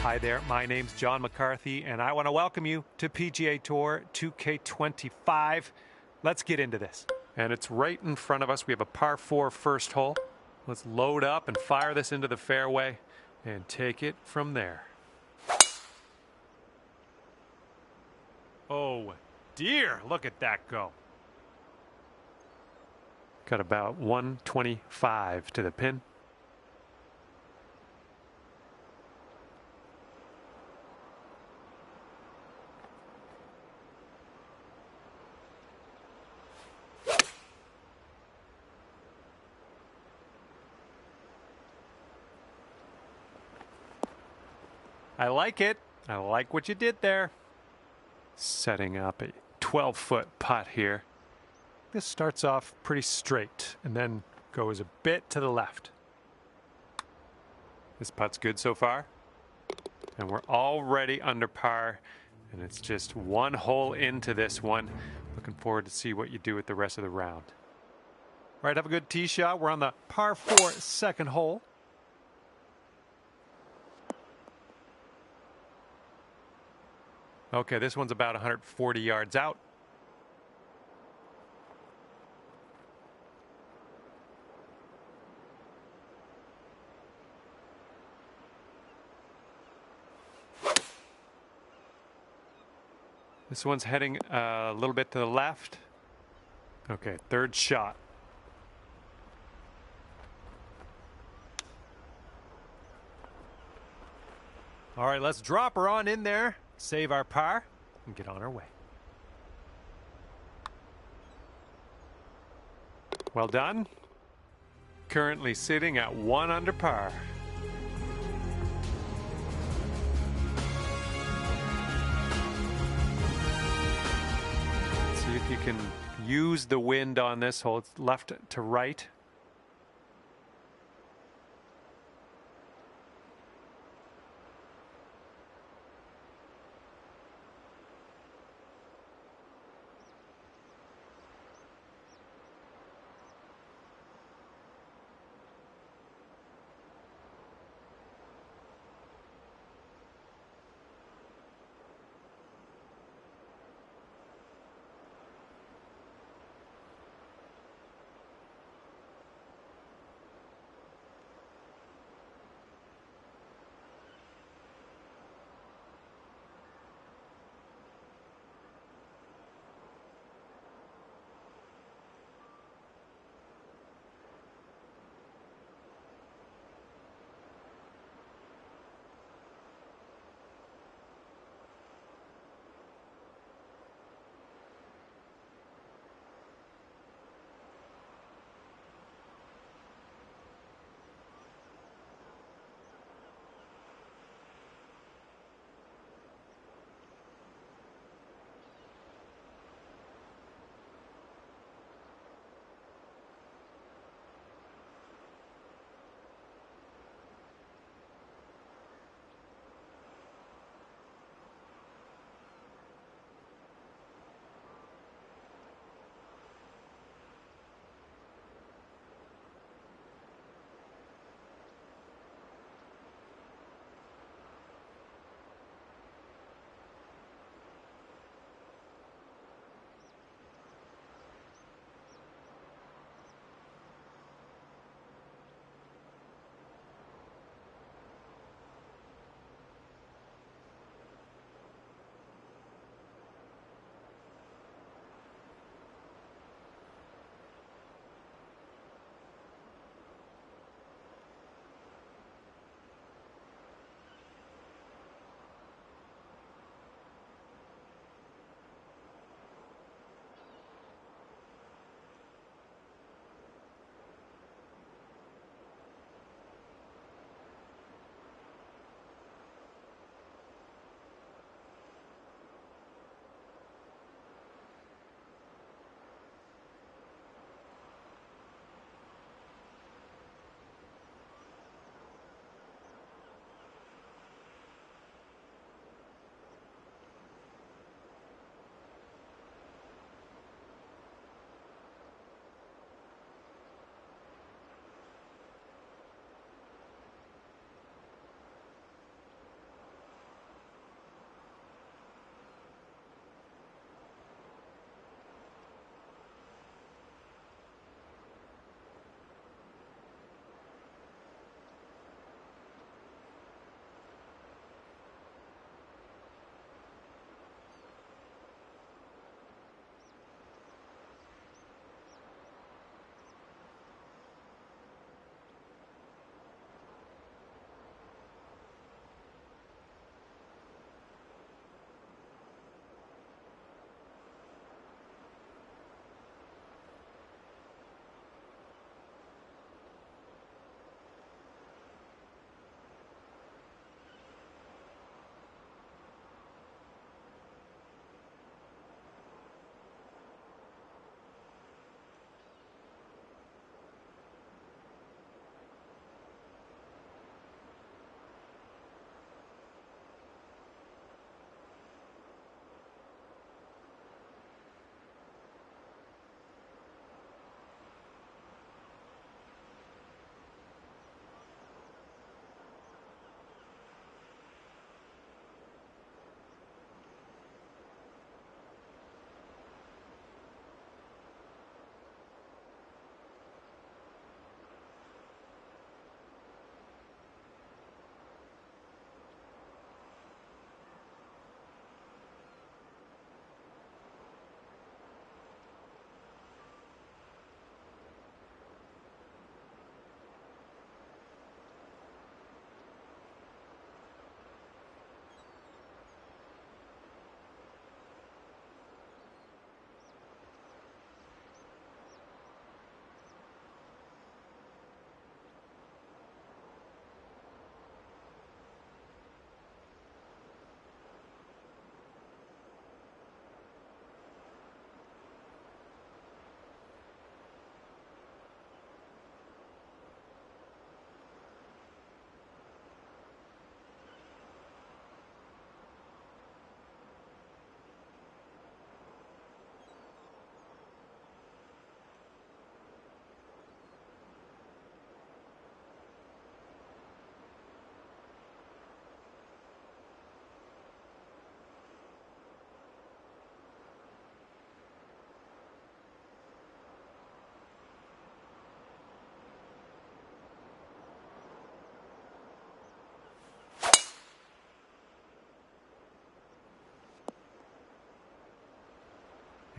Hi there, my name's John McCarthy, and I want to welcome you to PGA Tour 2K25. Let's get into this. And it's right in front of us. We have a par 4 first hole. Let's load up and fire this into the fairway and take it from there. Oh dear, look at that go. Got about 125 to the pin. I like it. I like what you did there. Setting up a 12-foot putt here. This starts off pretty straight and then goes a bit to the left. This putt's good so far. And we're already under par. And it's just one hole into this one. Looking forward to see what you do with the rest of the round. All right, have a good tee shot. We're on the par 4 second hole. Okay, this one's about 140 yards out. This one's heading a little bit to the left. Okay, third shot. All right, let's drop her on in there, save our par, and get on our way. Well done. Currently sitting at 1 under par. See if you can use the wind on this hole. It's left to right.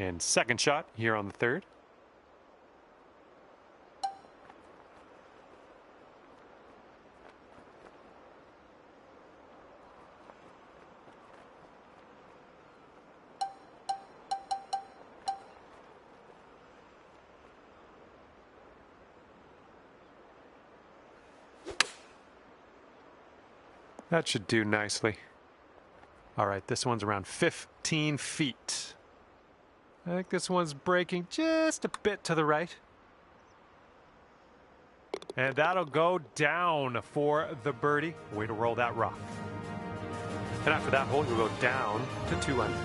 And second shot here on the third. That should do nicely. All right, this one's around 15 feet. I think this one's breaking just a bit to the right. And that'll go down for the birdie. Way to roll that rock. And after that hole, you'll go down to 2 under.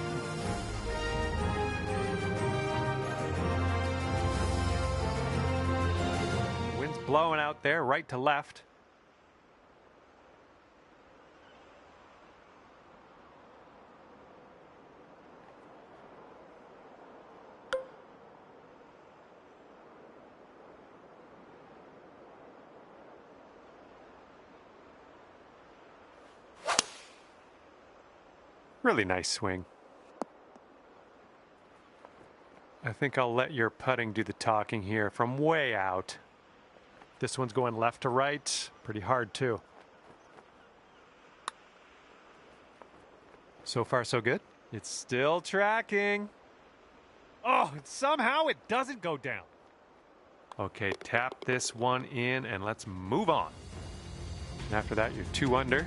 Wind's blowing out there, right to left. Really nice swing. I think I'll let your putting do the talking here from way out. This one's going left to right. Pretty hard too. So far so good. It's still tracking. Oh, somehow it doesn't go down. Okay, tap this one in and let's move on. And after that, you're 2 under.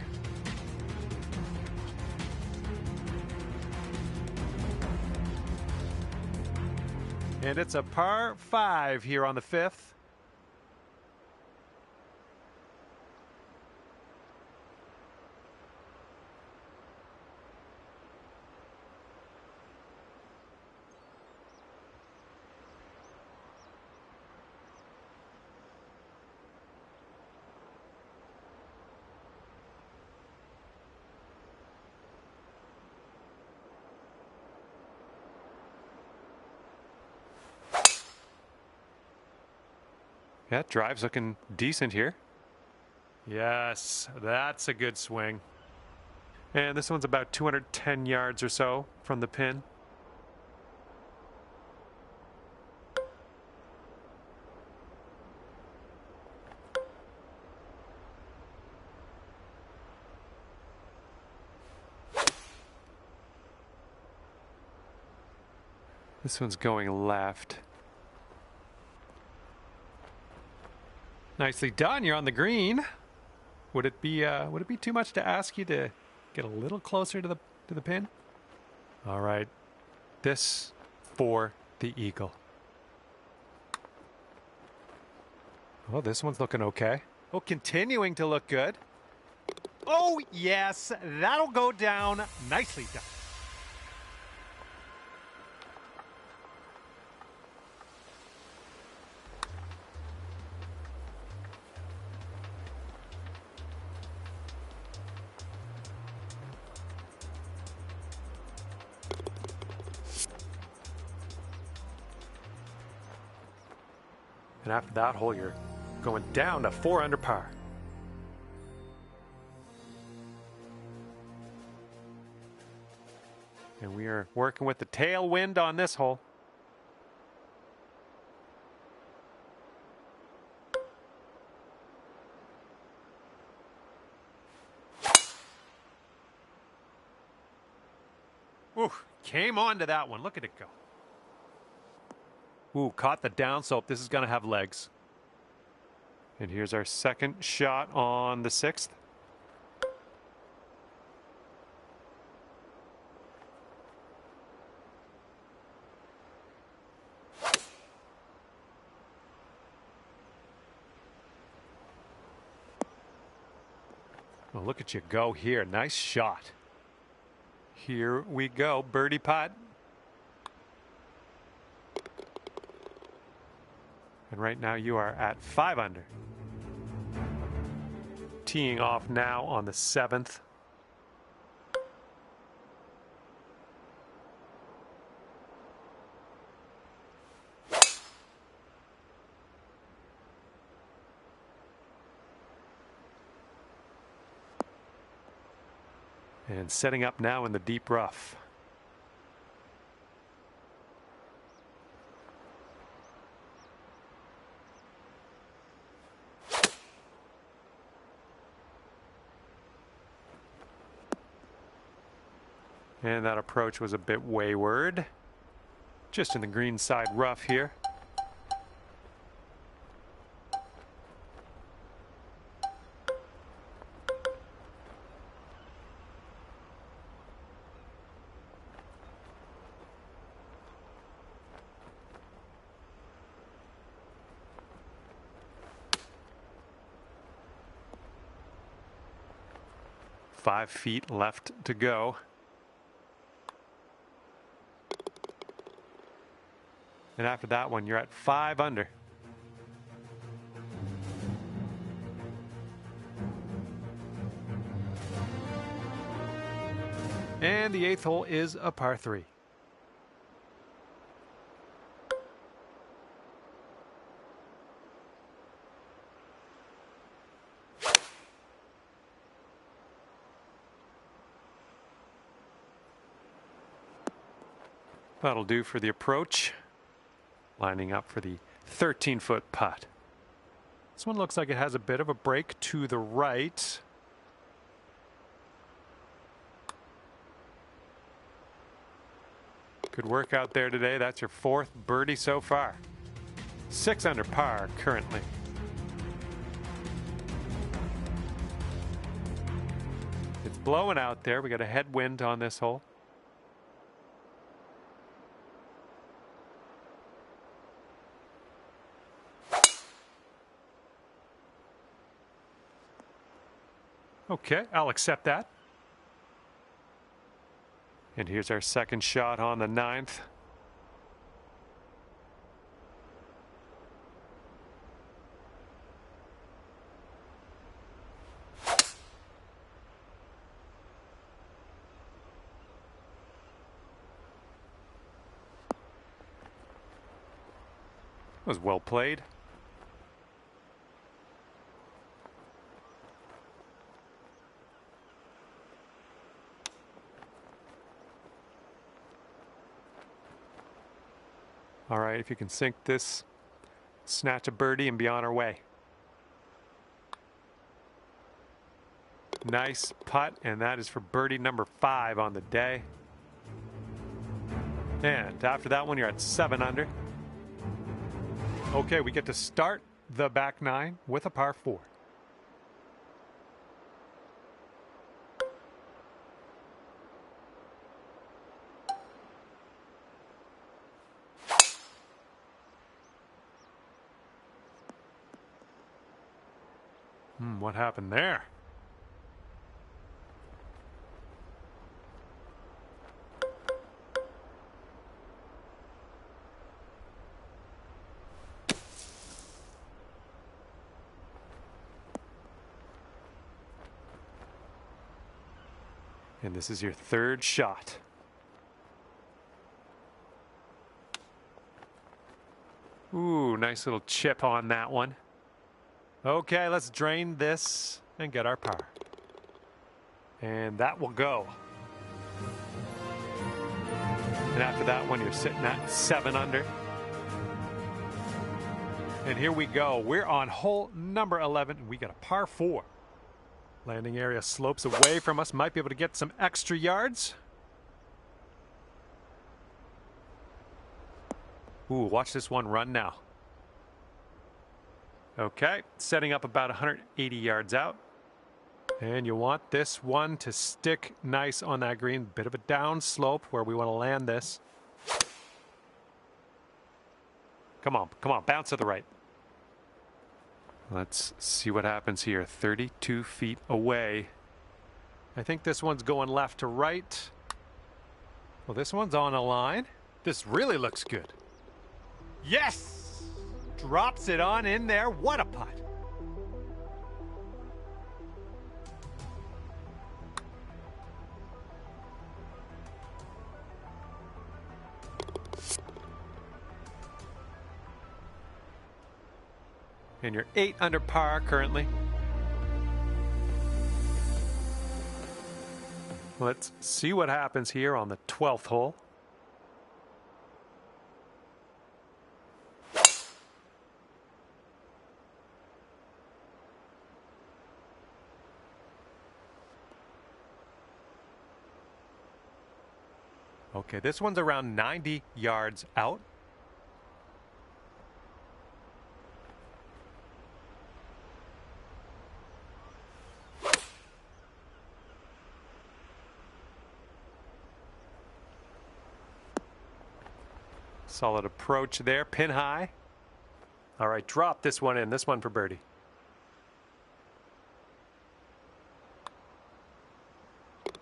And it's a par 5 here on the 5th. Yeah, drive's looking decent here. Yes, that's a good swing. And this one's about 210 yards or so from the pin. This one's going left. Nicely done. You're on the green. Would it be too much to ask you to get a little closer to the pin? All right. This for the eagle. Oh, this one's looking okay. Oh, continuing to look good. Oh, yes. That'll go down. Nicely done. And after that hole, you're going down to 4 under par. And we are working with the tailwind on this hole. Ooh, came on to that one. Look at it go. Ooh, caught the down slope. This is going to have legs. And here's our second shot on the 6th. Oh, look at you go here. Nice shot. Here we go. Birdie putt. And right now you are at 5 under. Teeing off now on the 7th. And setting up now in the deep rough. And that approach was a bit wayward. Just in the green side rough here. Five feet left to go. And after that one, you're at 5 under. And the 8th hole is a par 3. That'll do for the approach. Lining up for the 13-foot putt. This one looks like it has a bit of a break to the right. Good work out there today. That's your 4th birdie so far. 6 under par currently. It's blowing out there. We got a headwind on this hole. Okay, I'll accept that. And here's our second shot on the 9th. Was well played. All right, if you can sink this, snatch a birdie and be on our way. Nice putt, and that is for birdie number 5 on the day. And after that one, you're at 7 under. Okay, we get to start the back 9 with a par 4. What happened there? And this is your 3rd shot. Ooh, nice little chip on that one. Okay, let's drain this and get our par. And that will go. And after that one, you're sitting at 7 under. And here we go. We're on hole number 11. We got a par 4. Landing area slopes away from us. Might be able to get some extra yards. Ooh, watch this one run now. Okay, setting up about 180 yards out. And you want this one to stick nice on that green. Bit of a down slope where we want to land this. Come on, come on, bounce to the right. Let's see what happens here. 32 feet away. I think this one's going left to right. Well, this one's on a line. This really looks good. Yes! Drops it on in there. What a putt. And you're 8 under par currently. Let's see what happens here on the 12th hole. Okay, this one's around 90 yards out. Solid approach there, pin high. All right, drop this one in, this one for birdie.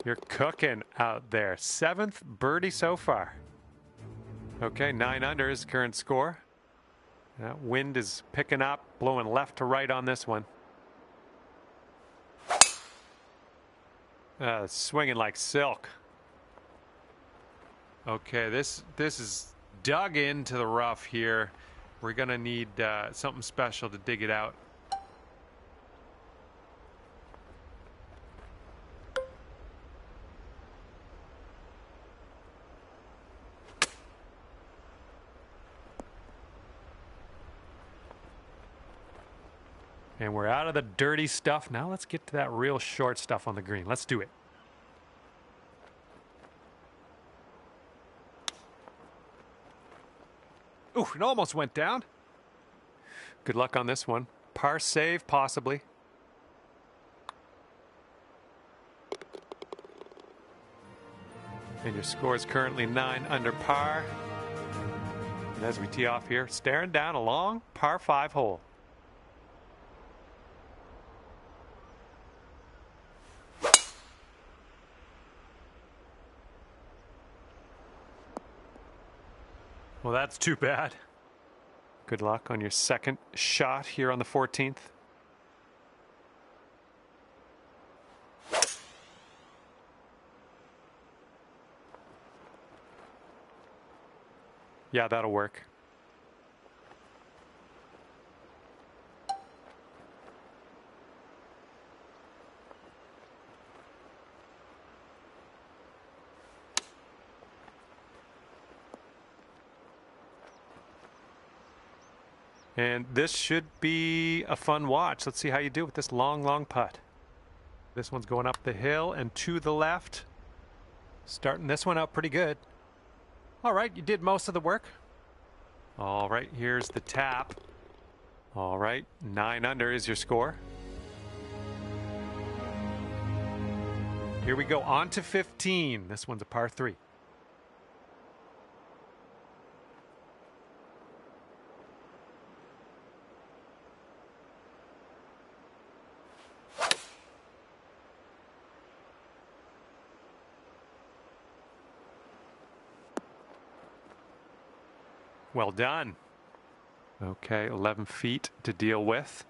You're cooking out there. 7th birdie so far. Okay, 9 under is current score. That wind is picking up, blowing left to right on this one. Swinging like silk. Okay, this is dug into the rough here. We're gonna need something special to dig it out. And we're out of the dirty stuff. Now let's get to that real short stuff on the green. Let's do it. Ooh, it almost went down. Good luck on this one. Par save, possibly. And your score is currently 9 under par. And as we tee off here, staring down a long par 5 hole. Well, that's too bad. Good luck on your second shot here on the 14th. Yeah, that'll work. And this should be a fun watch. Let's see how you do with this long, long putt. This one's going up the hill and to the left. Starting this one out pretty good. All right, you did most of the work. All right, here's the tap. All right, 9 under is your score. Here we go, on to 15. This one's a par 3. Well done. Okay, 11 feet to deal with.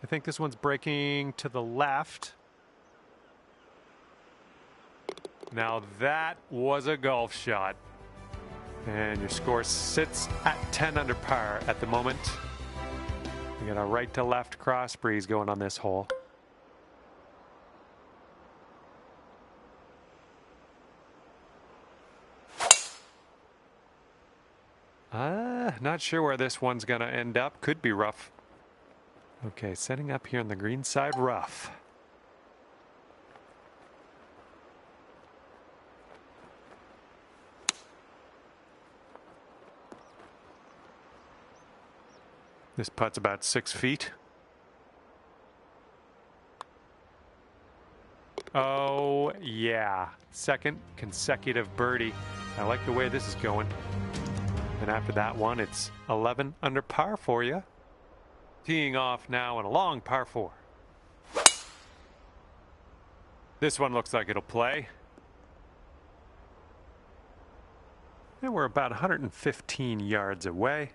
I think this one's breaking to the left. Now that was a golf shot. And your score sits at 10 under par at the moment. We got a right to left cross breeze going on this hole. Not sure where this one's going to end up. Could be rough. Okay, setting up here on the green side, rough. This putt's about 6 feet. Oh, yeah. Second consecutive birdie. I like the way this is going. And after that one, it's 11 under par for you. Teeing off now in a long par 4. This one looks like it'll play. And we're about 115 yards away.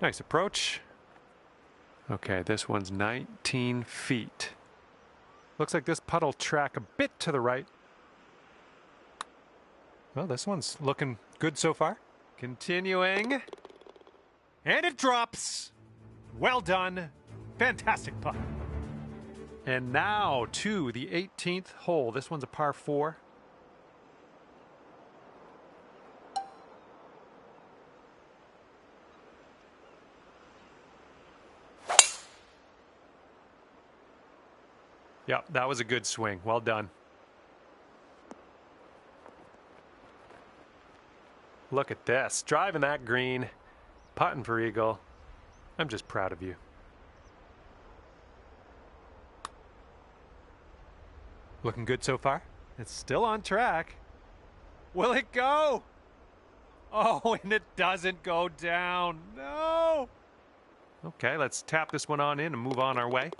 Nice approach. Okay, this one's 19 feet. Looks like this putt will track a bit to the right. Well, this one's looking good so far. Continuing. And it drops. Well done. Fantastic putt. And now to the 18th hole. This one's a par 4. Yep, that was a good swing. Well done. Look at this. Driving that green, putting for eagle. I'm just proud of you. Looking good so far. It's still on track. Will it go? Oh, and it doesn't go down. No. Okay, let's tap this one on in and move on our way.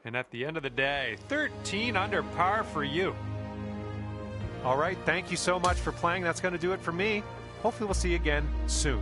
And at the end of the day, 13 under par for you. All right, thank you so much for playing. That's going to do it for me. Hopefully we'll see you again soon.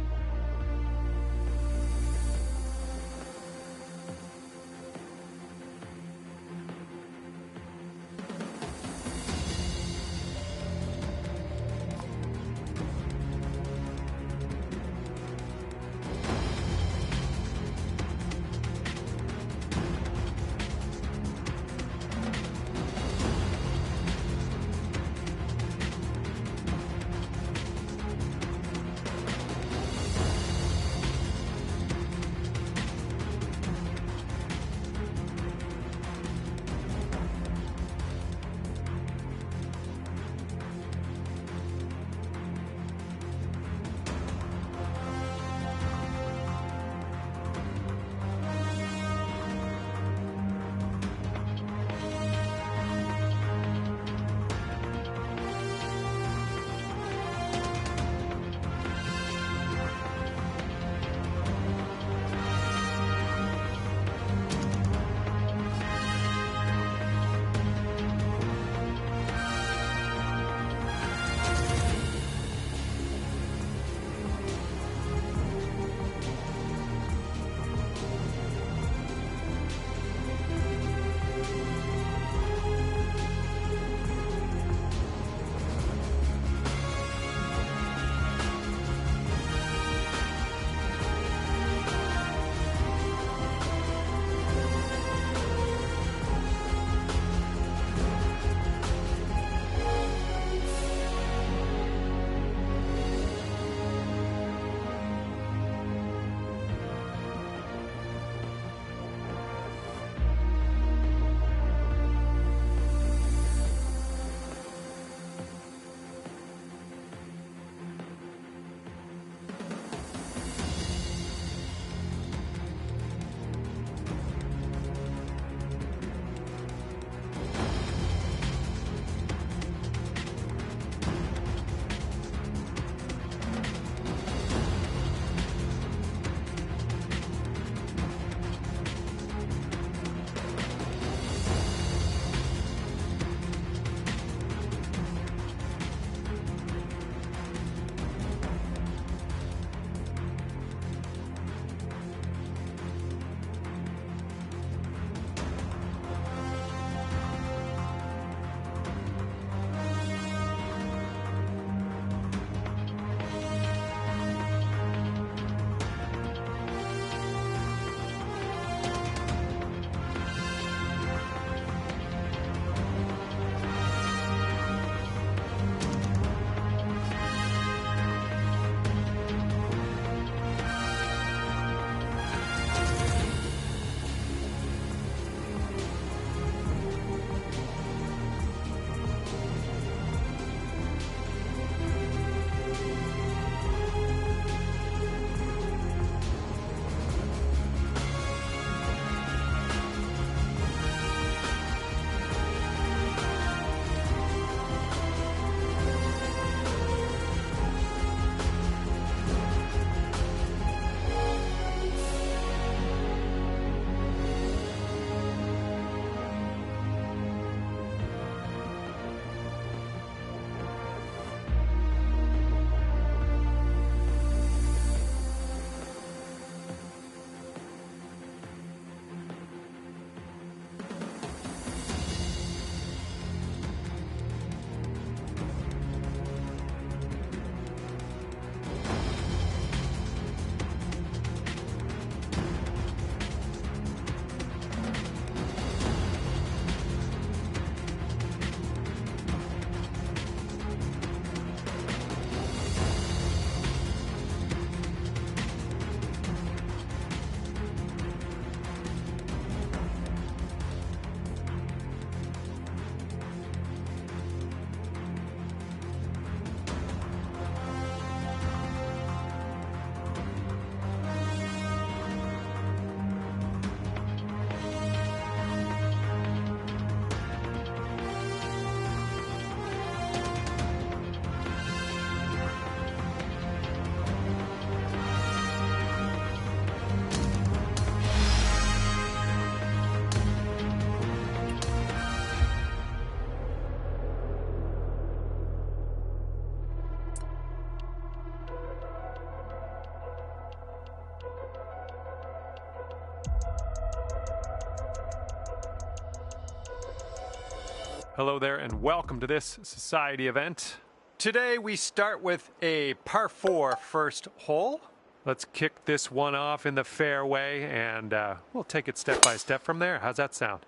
Hello there and welcome to this society event. Today we start with a par 4 first hole. Let's kick this one off in the fairway and we'll take it step by step from there. How's that sound?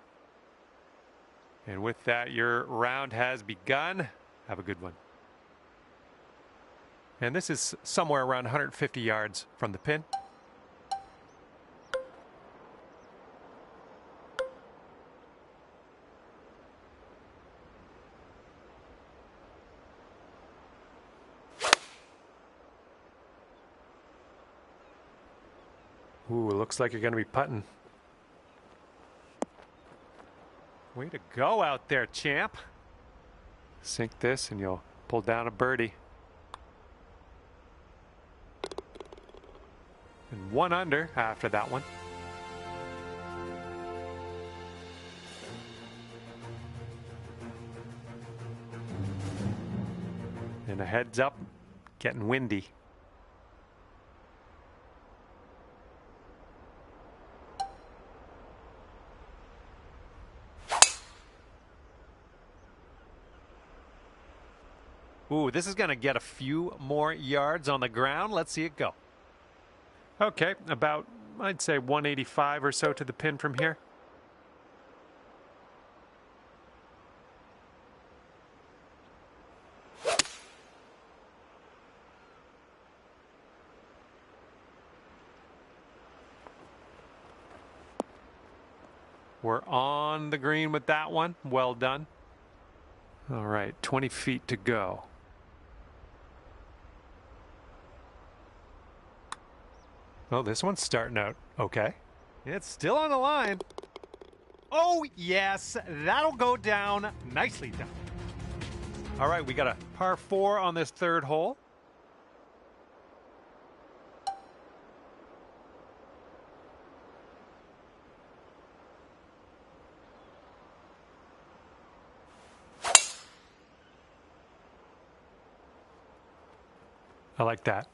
And with that, your round has begun. Have a good one. And this is somewhere around 150 yards from the pin. Ooh, looks like you're going to be putting. Way to go out there, champ. Sink this and you'll pull down a birdie. And 1 under after that one. And a heads up, getting windy. Ooh, this is going to get a few more yards on the ground. Let's see it go. Okay, about, I'd say 185 or so to the pin from here. We're on the green with that one. Well done. All right, 20 feet to go. Oh, this one's starting out okay. It's still on the line. Oh, yes, that'll go down. Nicely done. All right, we got a par 4 on this third hole. I like that.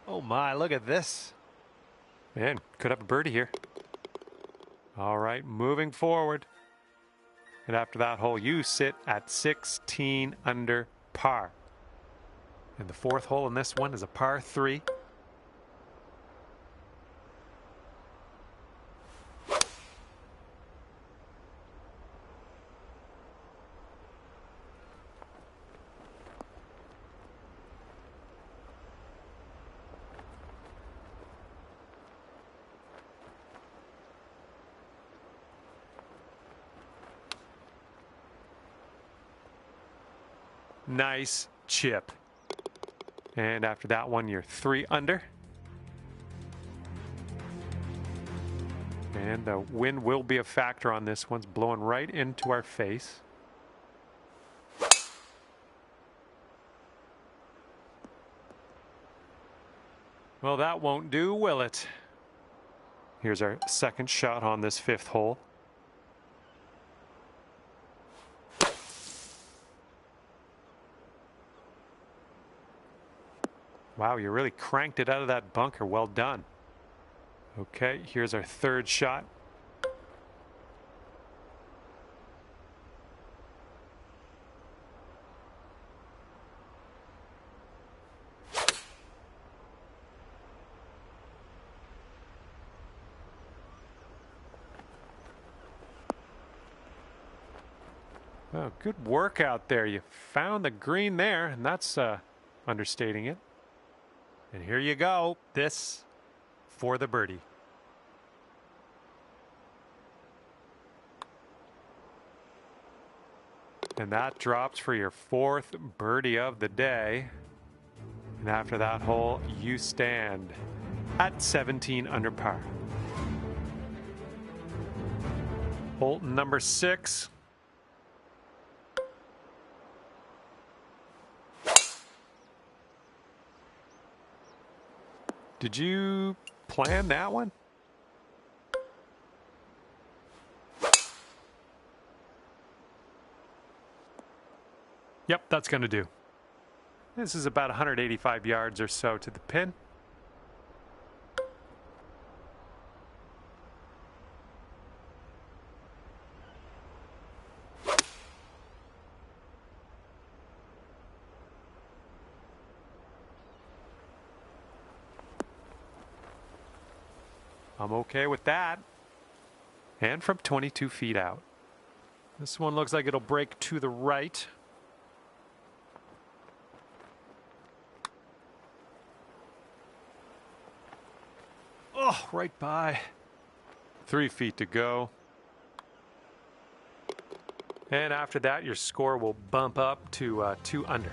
Oh my, look at this. Man, could have a birdie here. All right, moving forward. And after that hole, you sit at 16 under par. And the fourth hole in this one is a par 3. Nice chip. And after that one, you're 3 under. And the wind will be a factor on this. One's blowing right into our face. Well, that won't do, will it? Here's our second shot on this 5th hole. Wow, you really cranked it out of that bunker. Well done. Okay, here's our 3rd shot. Oh, good work out there. You found the green there, and that's understating it. And here you go. This for the birdie. And that drops for your 4th birdie of the day. And after that hole, you stand at 17 under par. Hole number 6. Did you plan that one? Yep, that's going to do. This is about 185 yards or so to the pin. I'm okay with that. And from 22 feet out. This one looks like it'll break to the right. Oh, right by. 3 feet to go. And after that, your score will bump up to 2 under.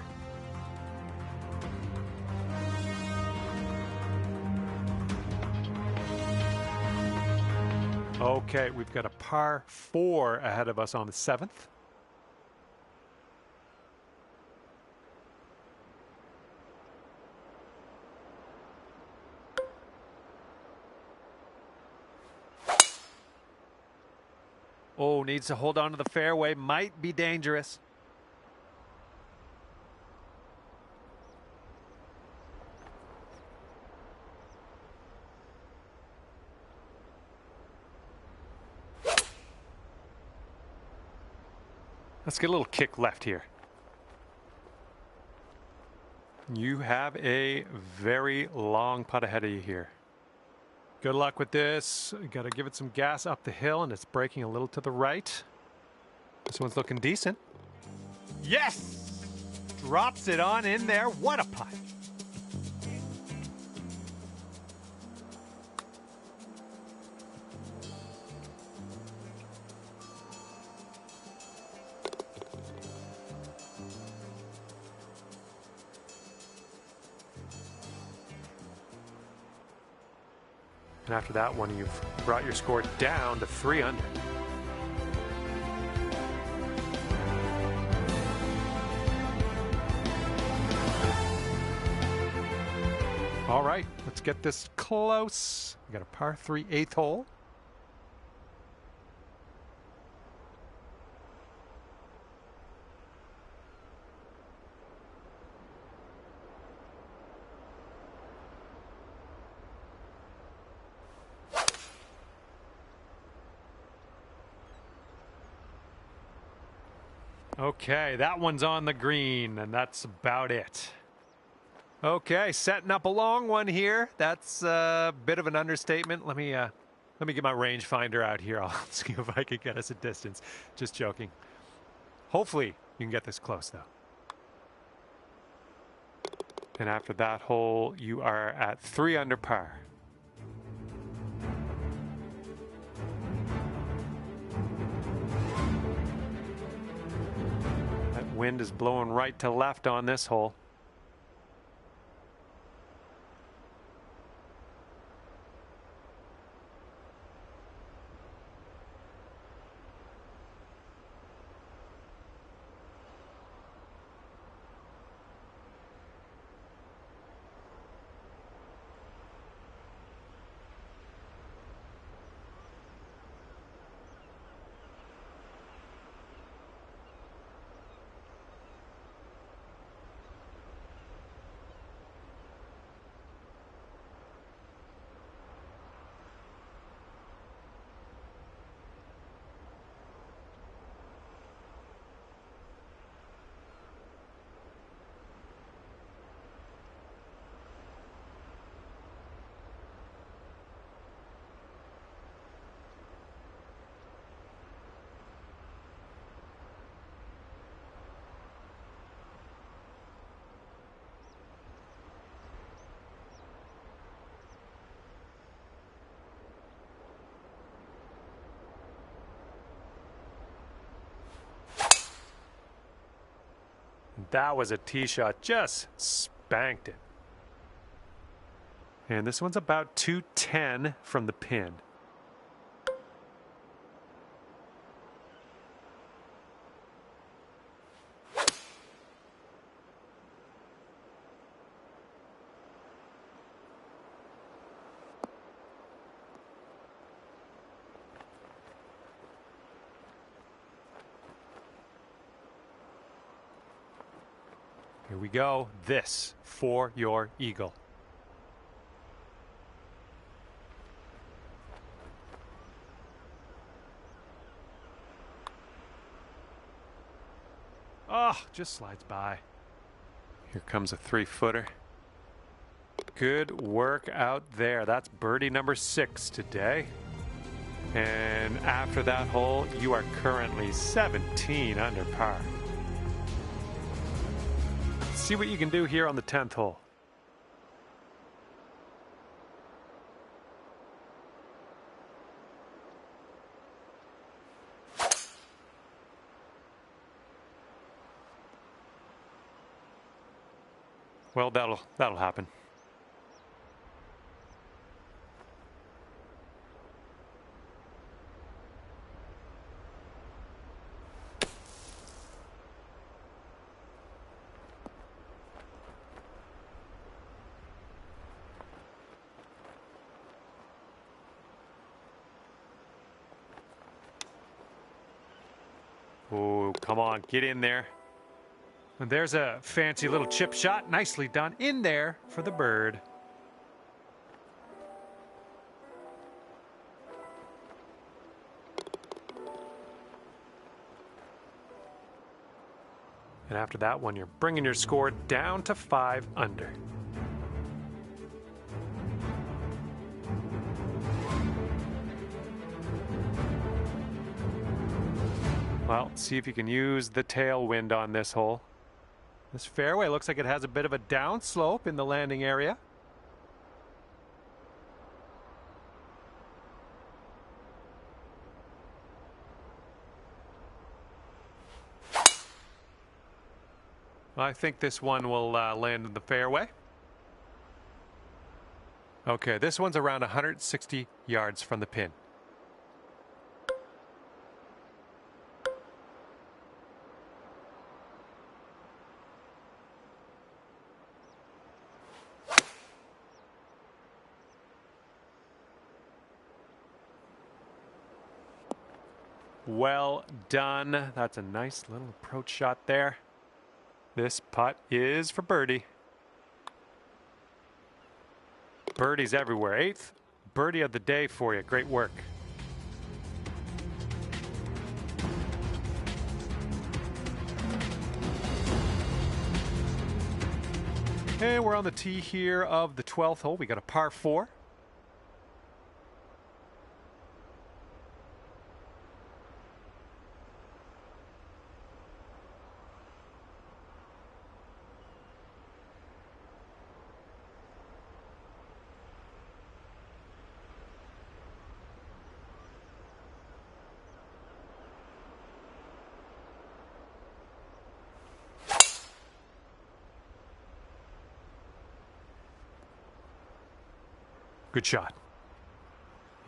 Okay, we've got a par 4 ahead of us on the 7th. Oh, needs to hold on to the fairway. Might be dangerous. Let's get a little kick left here. You have a very long putt ahead of you here. Good luck with this. You got to give it some gas up the hill, and it's breaking a little to the right. This one's looking decent. Yes! Drops it on in there. What a putt. And after that one, you've brought your score down to 3 under. All right, let's get this close. We got a par 3 8th hole. Okay, that one's on the green, and that's about it. Okay, setting up a long one here. That's a bit of an understatement. Let me get my rangefinder out here. I'll see if I can get us a distance. Just joking. Hopefully you can get this close, though. And after that hole, you are at 3 under par. That wind is blowing right to left on this hole. That was a tee shot, just spanked it. And this one's about 210 from the pin. Here we go. This for your eagle. Oh, just slides by. Here comes a 3-footer. Good work out there. That's birdie number 6 today. And after that hole, you are currently 17 under par. Let's see what you can do here on the 10th hole. Well, that'll happen. Oh, come on, get in there. And there's a fancy little chip shot. Nicely done in there for the bird. And after that one, you're bringing your score down to 5 under. Well, see if you can use the tailwind on this hole. This fairway looks like it has a bit of a downslope in the landing area. I think this one will land in the fairway. Okay, this one's around 160 yards from the pin. Well done. That's a nice little approach shot there. This putt is for birdie. Birdies everywhere. 8th birdie of the day for you. Great work. And we're on the tee here of the 12th hole. We got a par 4. Good shot.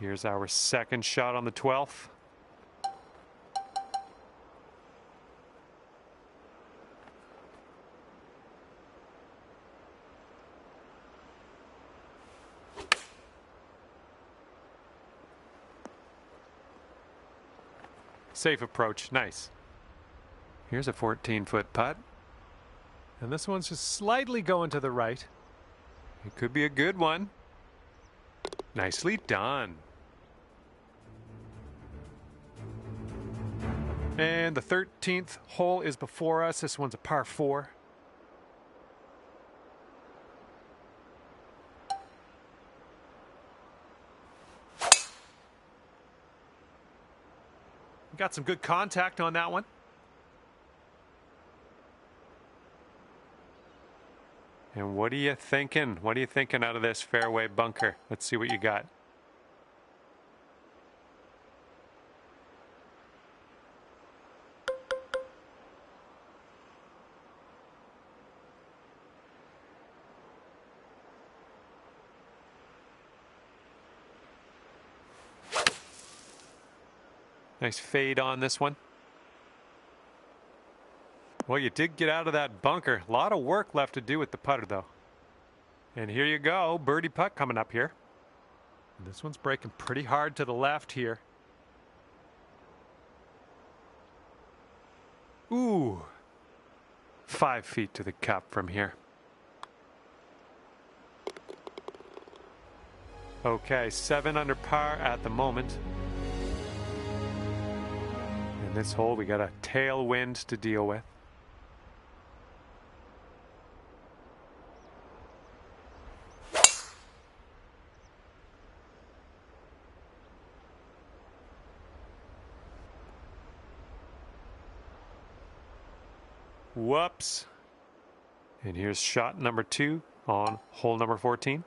Here's our second shot on the 12th. Safe approach. Nice. Here's a 14-foot putt. And this one's just slightly going to the right. It could be a good one. Nicely done. And the 13th hole is before us. This one's a par 4. Got some good contact on that one. And what are you thinking? What are you thinking out of this fairway bunker? Let's see what you got. Nice fade on this one. Well, you did get out of that bunker. A lot of work left to do with the putter, though. And here you go. Birdie putt coming up here. And this one's breaking pretty hard to the left here. Ooh. 5 feet to the cup from here. Okay, 7 under par at the moment. In this hole, we got a tailwind to deal with. Whoops. And here's shot number 2 on hole number 14.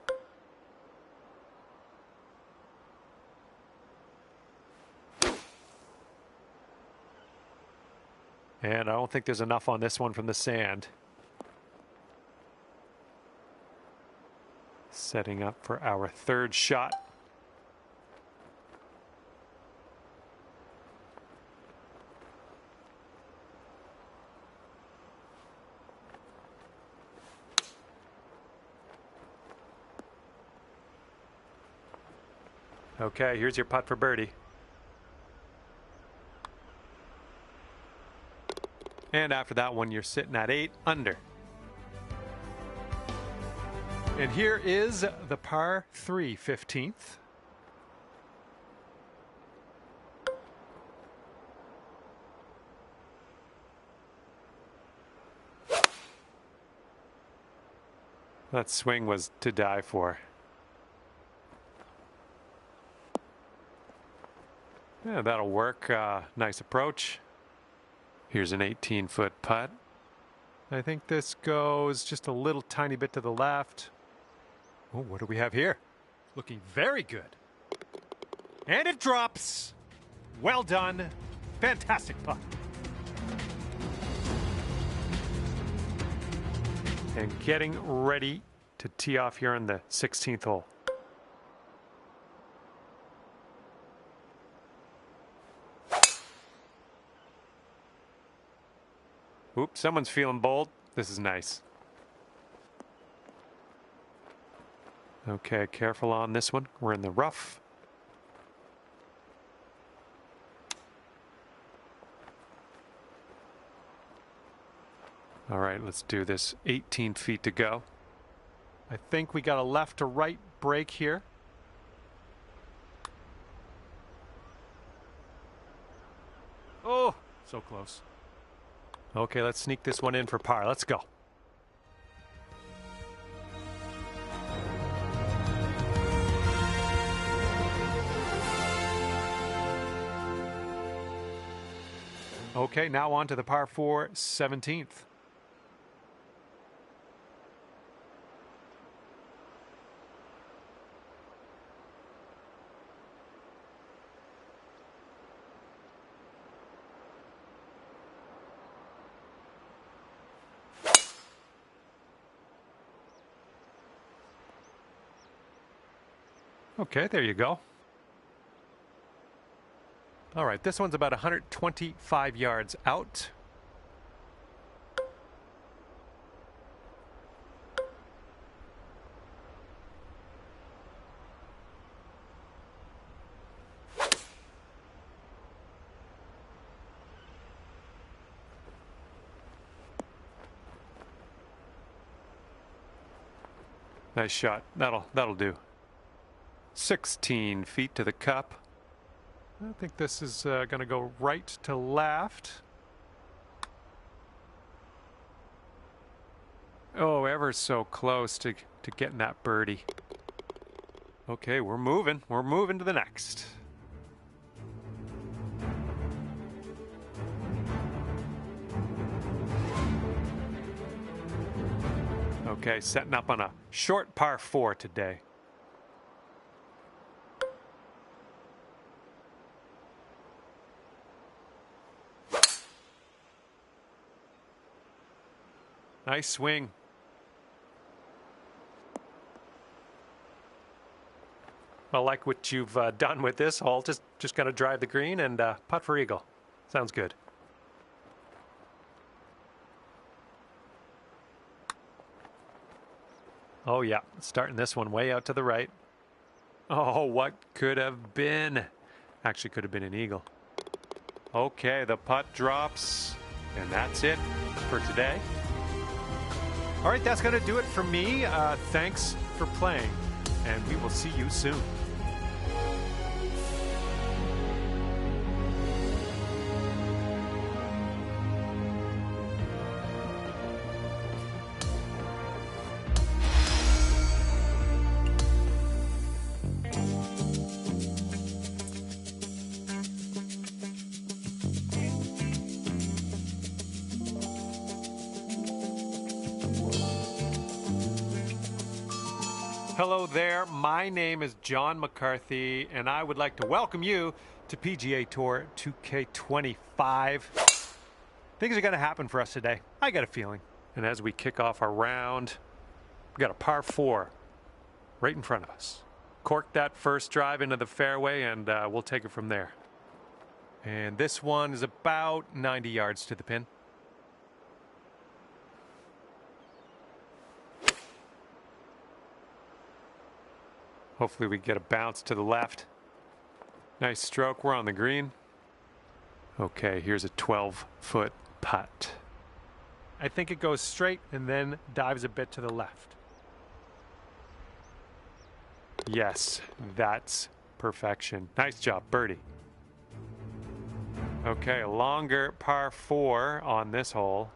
And I don't think there's enough on this one from the sand. Setting up for our 3rd shot. Okay, here's your putt for birdie. And after that one, you're sitting at 8 under. And here is the par 3 15th. That swing was to die for. Yeah, that'll work. Nice approach. Here's an 18-foot putt. I think this goes just a little tiny bit to the left. Oh, what do we have here? Looking very good. And it drops. Well done. Fantastic putt. And getting ready to tee off here on the 16th hole. Oops, someone's feeling bold. This is nice. Okay, careful on this one. We're in the rough. All right, let's do this. 18 feet to go. I think we got a left to right break here. Oh, so close. Okay, let's sneak this one in for par. Let's go. Okay, now on to the par 4 17th. Okay, there you go. All right, this one's about 125 yards out. Nice shot. That'll do. 16 feet to the cup. I think this is going to go right to left. Oh, ever so close to getting that birdie. Okay, we're moving. We're moving to the next. Okay, setting up on a short par 4 today. Nice swing. Well, like what you've done with this hole, just gonna drive the green and putt for eagle. Sounds good. Oh yeah, starting this one way out to the right. Oh, what could have been? Actually, could have been an eagle. Okay, the putt drops, and that's it for today. All right, that's going to do it for me. Thanks for playing, and we will see you soon. Hello there, my name is John McCarthy, and I would like to welcome you to PGA Tour 2K25. Things are going to happen for us today. I got a feeling. And as we kick off our round, we got a par 4 right in front of us. Cork that first drive into the fairway, and we'll take it from there. And this one is about 90 yards to the pin. Hopefully we get a bounce to the left. Nice stroke. We're on the green. Okay, here's a 12-foot putt. I think it goes straight and then dives a bit to the left. Yes, that's perfection. Nice job, birdie. Okay, a longer par 4 on this hole.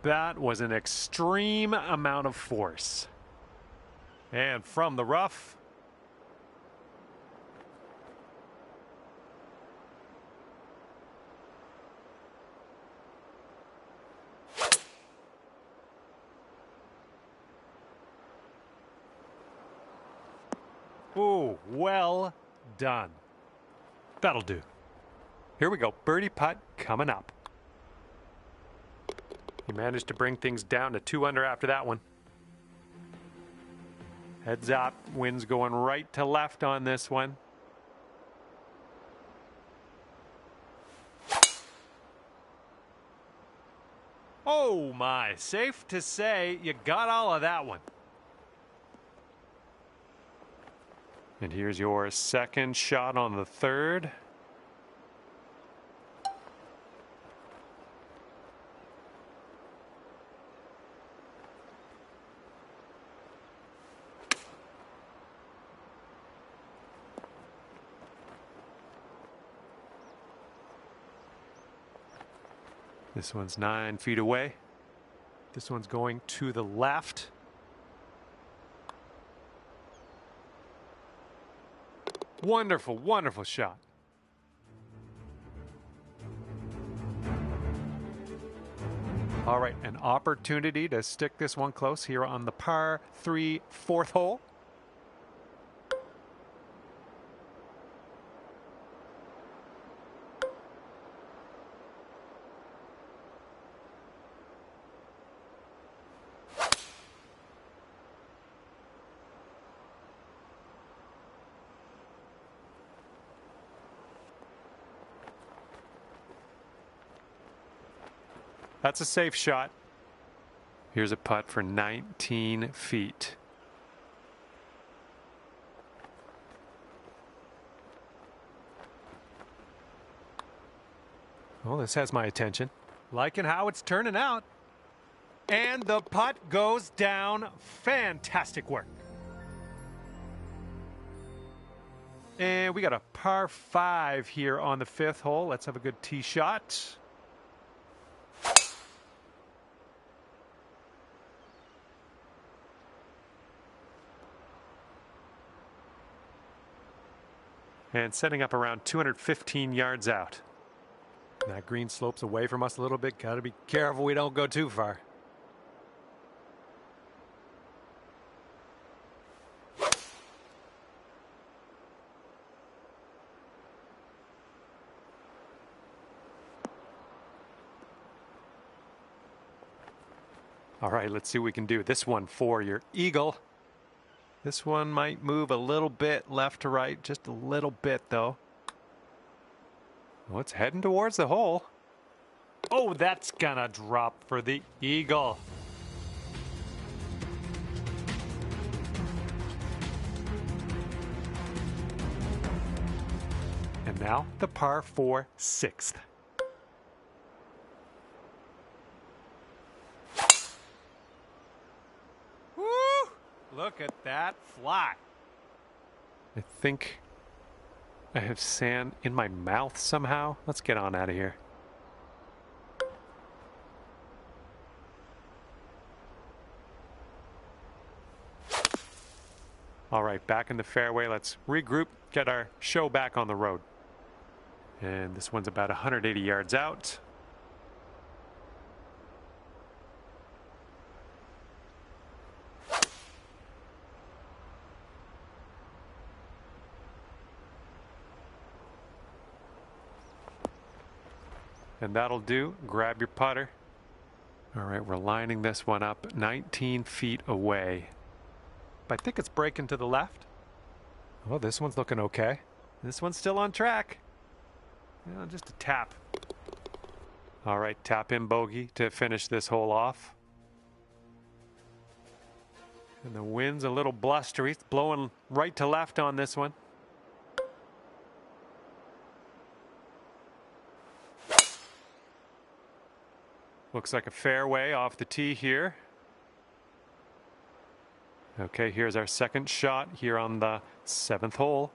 That was an extreme amount of force. And from the rough, ooh, well done. That'll do. Here we go. Birdie putt coming up. He managed to bring things down to 2 under after that one. Heads up. Wind's going right to left on this one. Oh my. Safe to say you got all of that one. And here's your second shot on the third. This one's 9 feet away. This one's going to the left. Wonderful, wonderful shot. All right, an opportunity to stick this one close here on the par 3 4th hole. That's a safe shot. Here's a putt for 19 feet. Well, this has my attention. Liking how it's turning out. And the putt goes down. Fantastic work. And we got a par 5 here on the 5th hole. Let's have a good tee shot. And setting up around 215 yards out. That green slopes away from us a little bit. Got to be careful we don't go too far. All right, let's see what we can do. This one for your eagle. This one might move a little bit left to right, just a little bit though. Well, it's heading towards the hole. Oh, that's gonna drop for the eagle. Now the par 4 sixth. Woo! Look at that fly. I think I have sand in my mouth somehow. Let's get on out of here. All right, back in the fairway. Let's regroup, get our show back on the road. And this one's about 180 yards out. And that'll do. Grab your putter. All right, we're lining this one up 19 feet away. I think it's breaking to the left. Oh, this one's looking okay. This one's still on track. Just a tap. All right, tap in bogey to finish this hole off. And the wind's a little blustery. It's blowing right to left on this one. Looks like a fairway off the tee here. Okay, here's our second shot here on the 7th hole.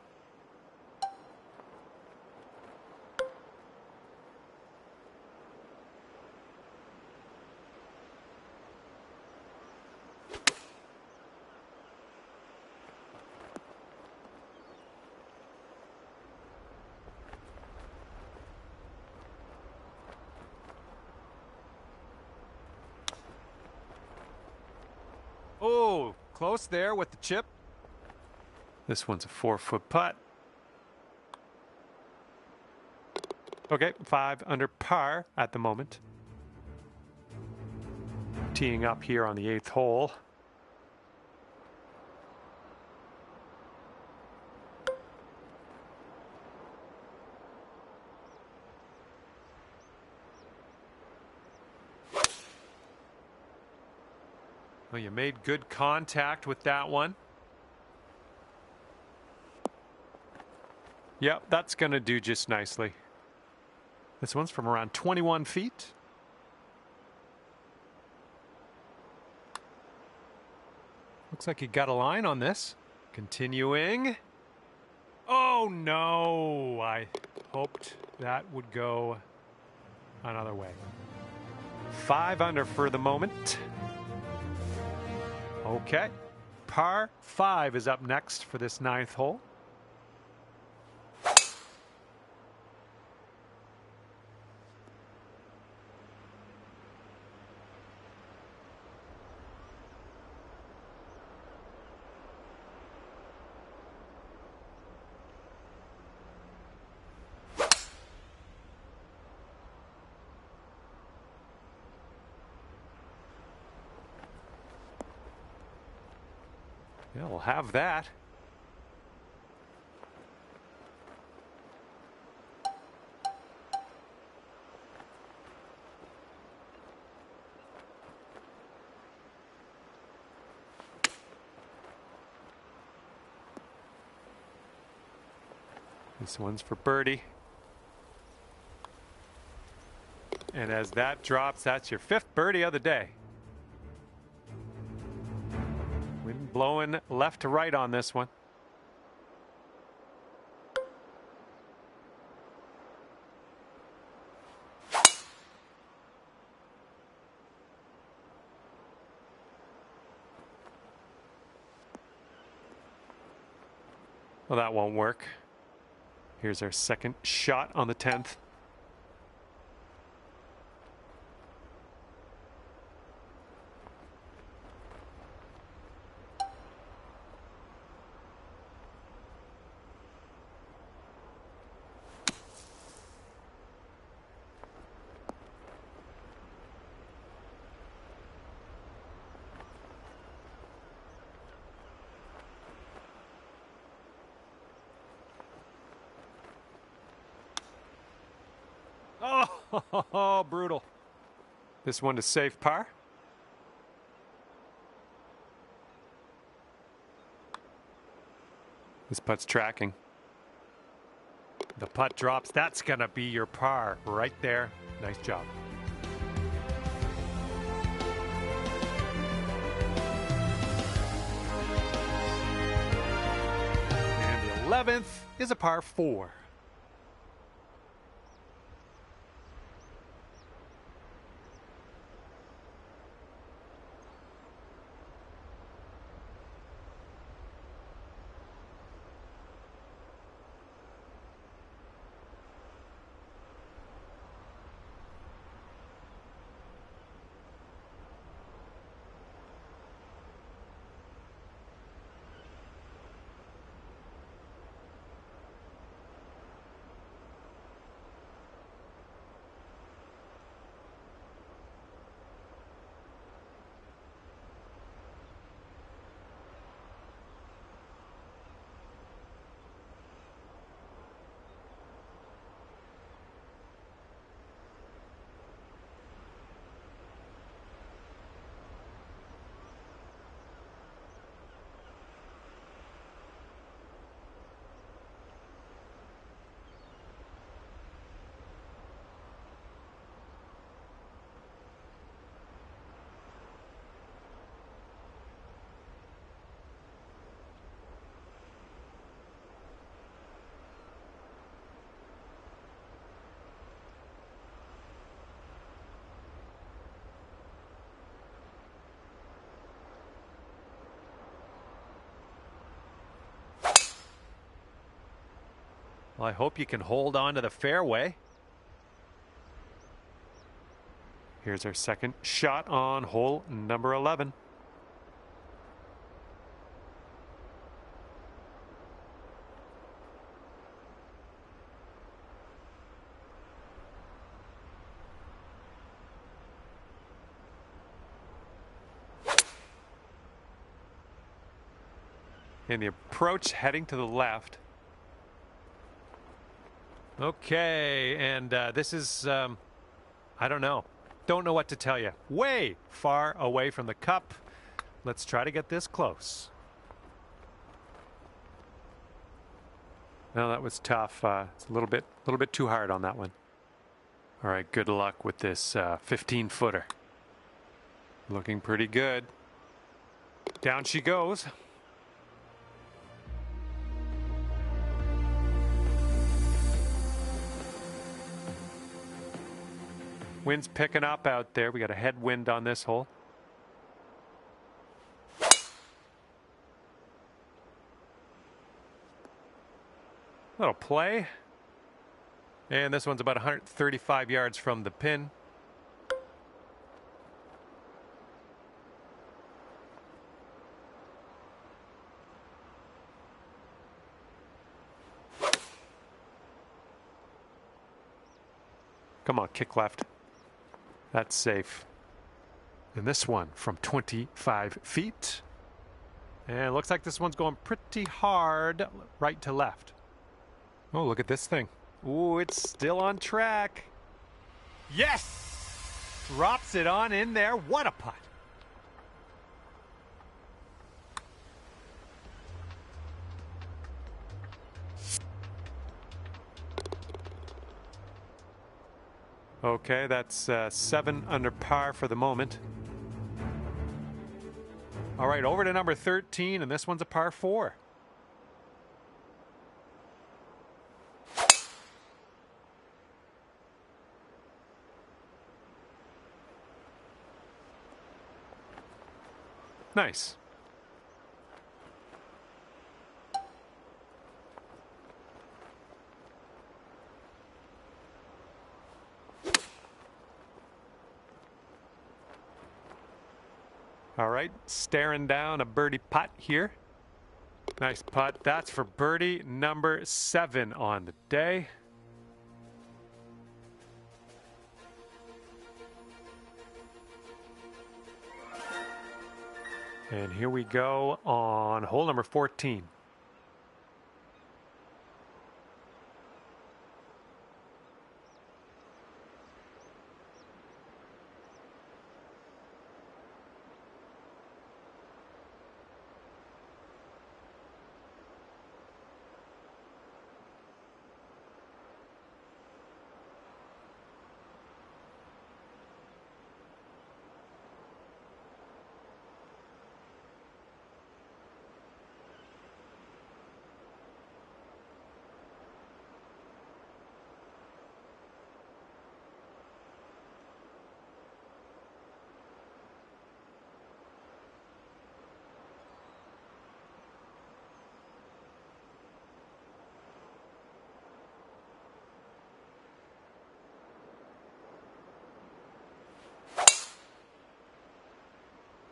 Oh, close there with the chip. This one's a 4-foot putt. Okay, 5 under par at the moment. Teeing up here on the 8th hole. Well, you made good contact with that one. Yep, that's going to do just nicely. This one's from around 21 feet. Looks like you got a line on this. Continuing. Oh, no. I hoped that would go another way. 5 under for the moment. Okay, par 5 is up next for this 9th hole. Yeah, we'll have that. This one's for birdie. And as that drops, that's your 5th birdie of the day. Wind blowing left to right on this one. Well, that won't work. Here's our second shot on the 10th. Oh, brutal. This one to safe par. This putt's tracking. The putt drops. That's going to be your par right there. Nice job. And the 11th is a par 4. Well, I hope you can hold on to the fairway. Here's our second shot on hole number 11. And the approach heading to the left. Okay, and this is, I don't know. Don't know what to tell you. Way far away from the cup. Let's try to get this close. No, that was tough. It's a little bit too hard on that one. All right, good luck with this 15-footer. Looking pretty good. Down she goes. Wind's picking up out there. We got a headwind on this hole. Little play. And this one's about 135 yards from the pin. Come on, kick left. That's safe. And this one from 25 feet. And it looks like this one's going pretty hard right to left. Oh, look at this thing. Ooh, it's still on track. Yes! Drops it on in there. What a putt. Okay, that's 7 under par for the moment. All right, over to number 13, and this one's a par 4. Nice. All right, staring down a birdie putt here. Nice putt. That's for birdie number 7 on the day. And here we go on hole number 14.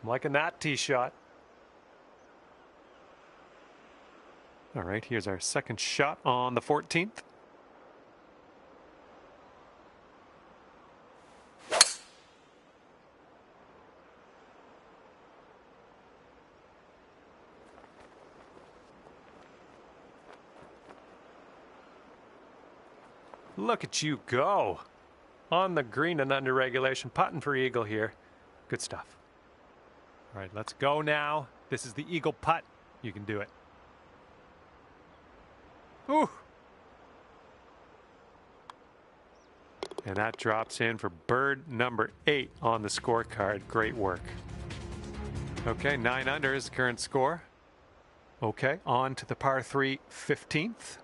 I'm liking that tee shot. All right, here's our second shot on the 14th. Look at you go. On the green and under regulation, putting for eagle here. Good stuff. All right, let's go now. This is the eagle putt. You can do it. Ooh. And that drops in for bird number 8 on the scorecard. Great work. Okay, 9 under is the current score. Okay, on to the par 3 15th.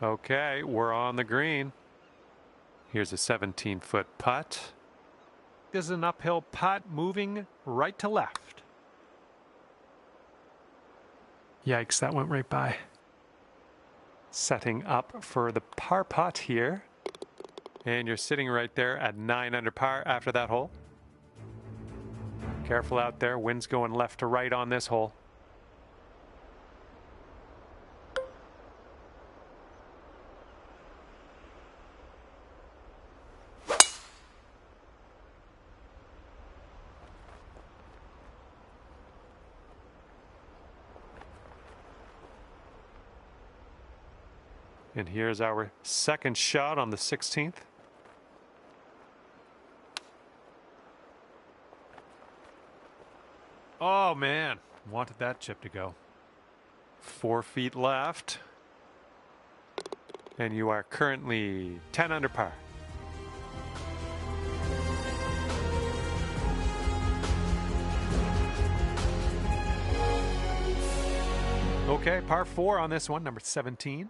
Okay, we're on the green. Here's a 17-foot putt. This is an uphill putt moving right to left. Yikes, that went right by. Setting up for the par putt here. And you're sitting right there at 9 under par after that hole. Careful out there, wind's going left to right on this hole. And here's our second shot on the 16th. Oh man, wanted that chip to go. 4 feet left. And you are currently 10 under par. Okay, par 4 on this one, number 17.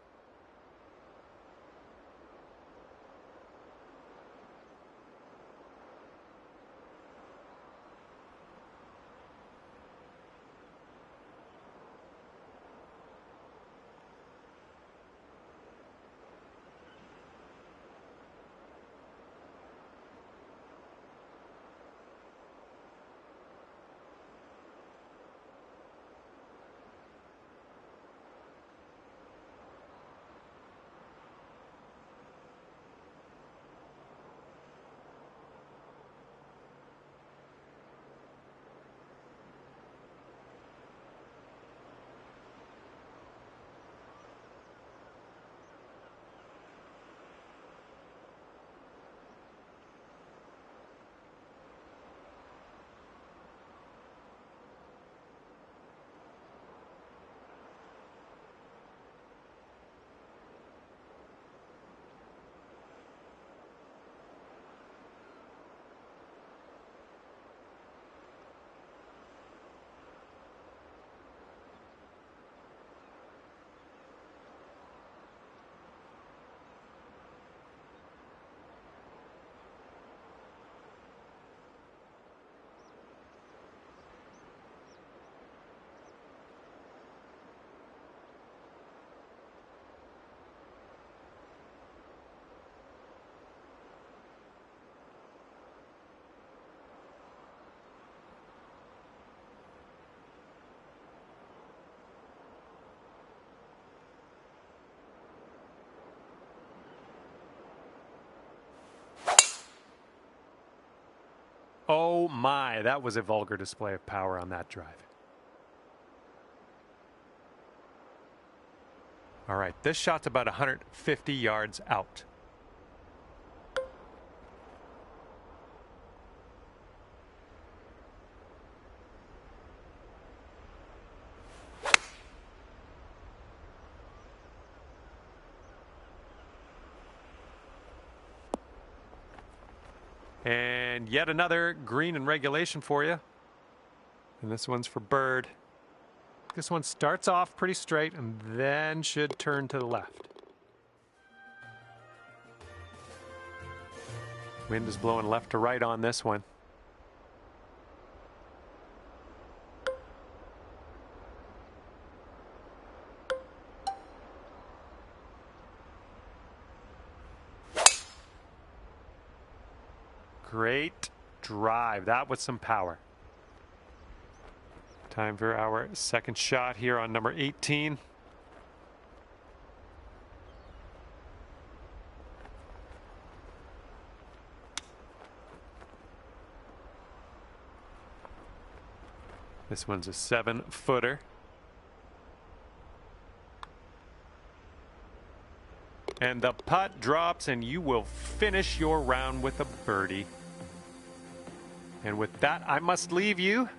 Oh my, that was a vulgar display of power on that drive. All right, this shot's about 150 yards out. And yet another green in regulation for you. And this one's for bird. This one starts off pretty straight and then should turn to the left. Wind is blowing left to right on this one. Great drive. That was some power. Time for our second shot here on number 18. This one's a 7-footer. And the putt drops, and you will finish your round with a birdie. And with that, I must leave you.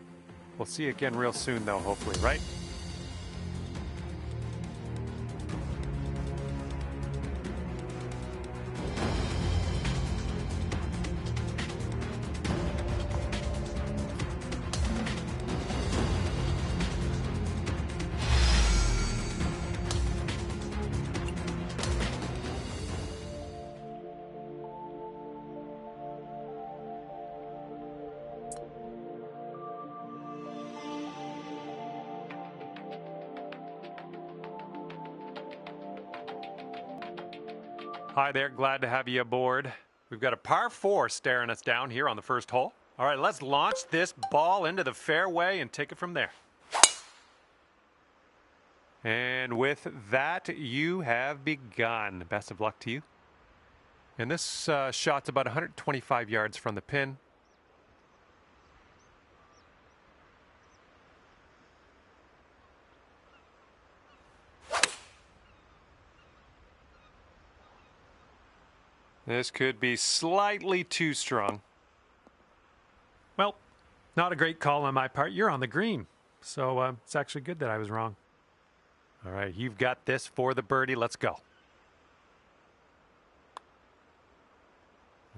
We'll see you again real soon, though, hopefully, right? Hi there, glad to have you aboard. We've got a par 4 staring us down here on the first hole. All right, let's launch this ball into the fairway and take it from there. And with that, you have begun. Best of luck to you. And this shot's about 125 yards from the pin. This could be slightly too strong. Well, not a great call on my part. You're on the green. So it's actually good that I was wrong. All right, you've got this for the birdie. Let's go.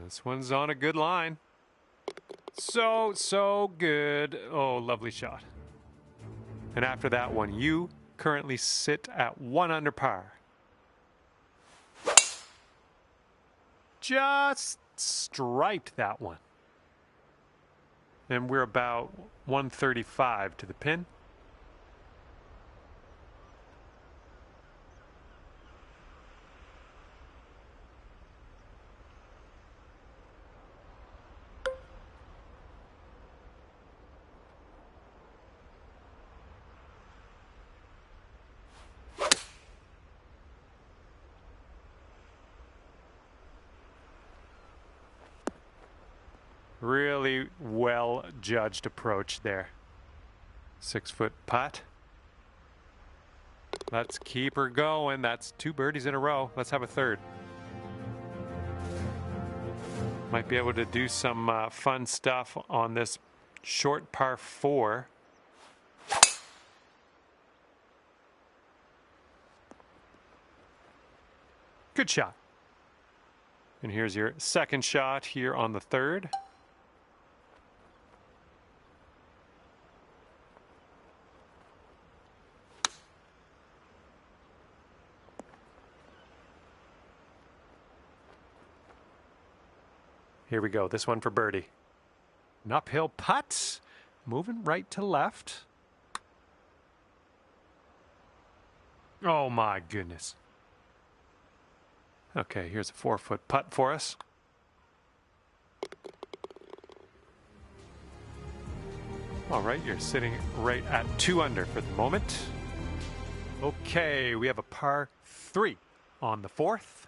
This one's on a good line. So good. Oh, lovely shot. And after that one, you currently sit at 1 under par. Just striped that one. And we're about 135 to the pin. Really well judged approach there. 6-foot putt. Let's keep her going. That's 2 birdies in a row. Let's have a third. Might be able to do some fun stuff on this short par 4. Good shot. And here's your second shot here on the third. Here we go. This one for birdie. An uphill putt. Moving right to left. Oh my goodness. Okay, here's a 4-foot putt for us. All right, you're sitting right at 2 under for the moment. Okay, we have a par 3 on the 4th.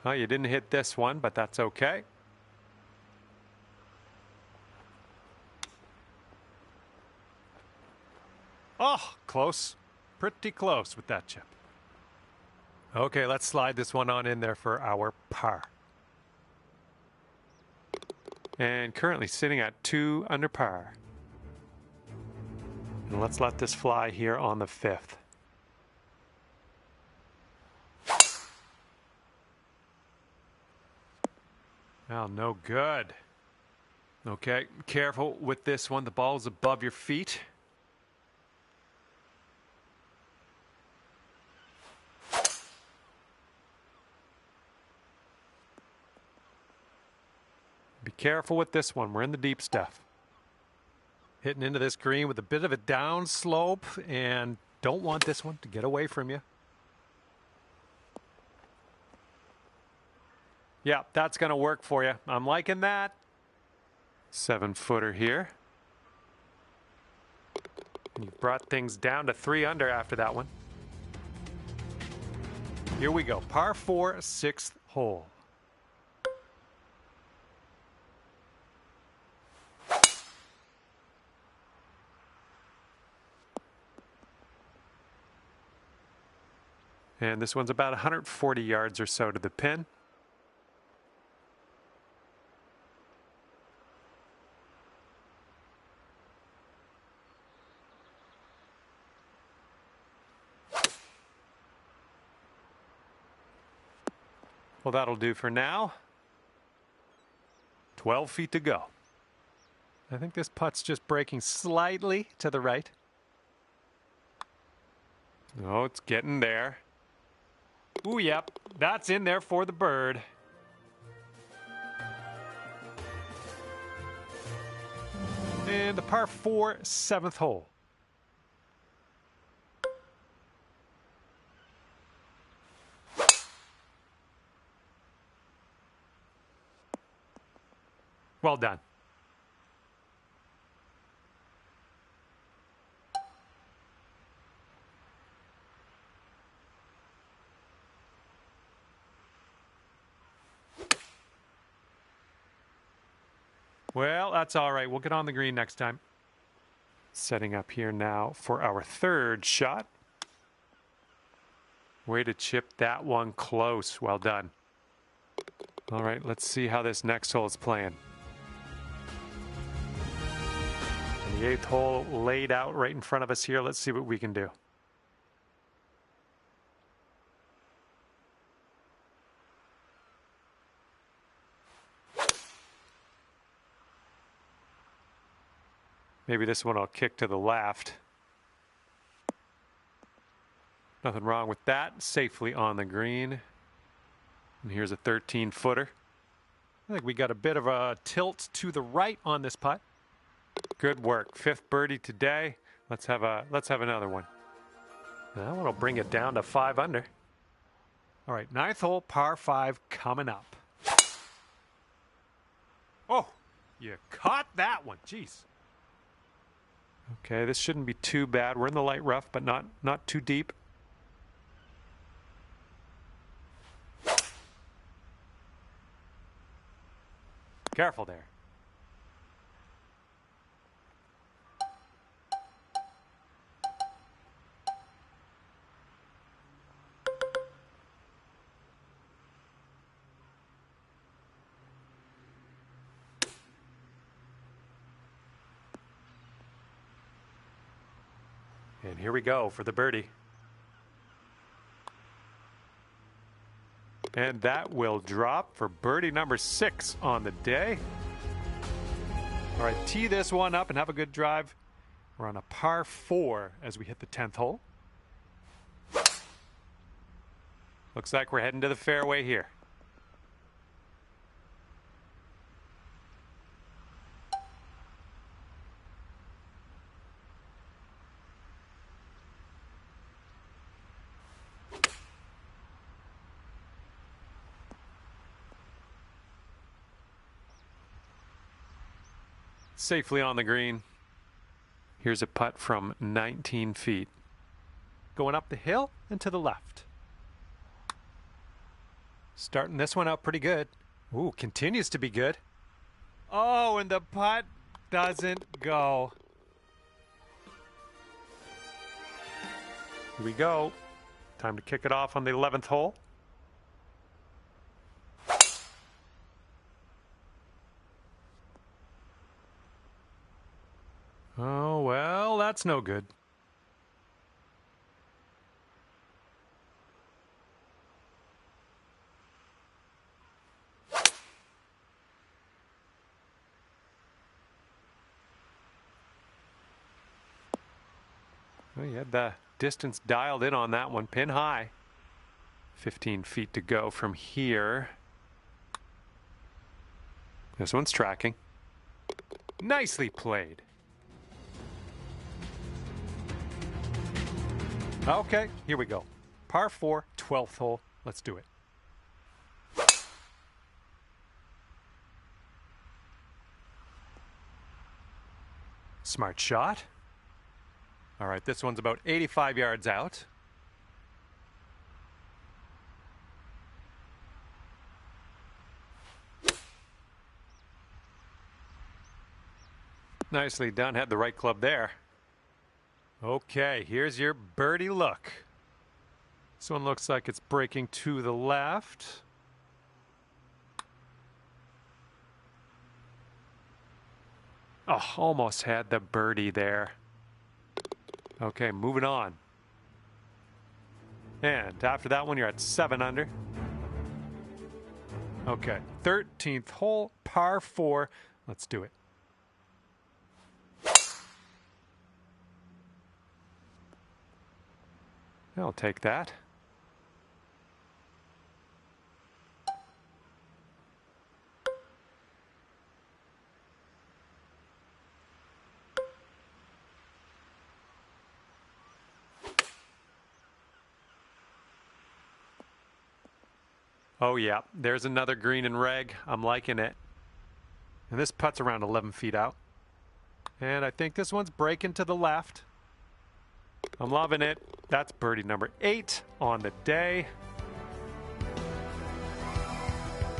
Well, you didn't hit this one, but that's okay. Oh, close. Pretty close with that chip. Okay, let's slide this one on in there for our par. And currently sitting at 2 under par. And let's let this fly here on the 5th. Well, no good. Okay, careful with this one. The ball is above your feet. careful with this one. We're in the deep stuff. Hitting into this green with a bit of a down slope, and don't want this one to get away from you. Yeah, that's going to work for you. I'm liking that. 7-footer here. You've brought things down to 3 under after that one. Here we go. Par 4, 6th hole. And this one's about 140 yards or so to the pin. Well, that'll do for now. 12 feet to go. I think this putt's just breaking slightly to the right. Oh, it's getting there. Ooh, yep, that's in there for the bird. And the par 4, 7th hole. Well done. Well, that's all right. We'll get on the green next time. Setting up here now for our 3rd shot. Way to chip that one close. Well done. All right, let's see how this next hole is playing. And the 8th hole laid out right in front of us here. Let's see what we can do. Maybe this one will kick to the left. Nothing wrong with that. Safely on the green. And here's a 13-footer. I think we got a bit of a tilt to the right on this putt. Good work. 5th birdie today. Let's have another one. That one will bring it down to 5 under. All right, 9th hole, par 5 coming up. Oh, you caught that one. Jeez. Okay, this shouldn't be too bad. We're in the light rough, but not too deep. Careful there. And here we go for the birdie. And that will drop for birdie number 6 on the day. All right, tee this one up and have a good drive. We're on a par 4 as we hit the 10th hole. Looks like we're heading to the fairway here. Safely on the green. Here's a putt from 19 feet. Going up the hill and to the left. Starting this one out pretty good. Ooh, continues to be good. Oh, and the putt doesn't go. Here we go. Time to kick it off on the 11th hole. Oh, well, that's no good. Well, you had the distance dialed in on that one, pin high. 15 feet to go from here. This one's tracking. Nicely played. Okay, here we go. Par 4, 12th hole. Let's do it. Smart shot. All right, this one's about 85 yards out. Nicely done. Had the right club there. Okay, here's your birdie look. This one looks like it's breaking to the left. Oh, almost had the birdie there. Okay, moving on. And after that one, you're at 7 under. Okay, 13th hole, par 4. Let's do it. I'll take that. Oh yeah, there's another green and reg. I'm liking it. And this putt's around 11 feet out. And I think this one's breaking to the left. I'm loving it. That's birdie number 8 on the day.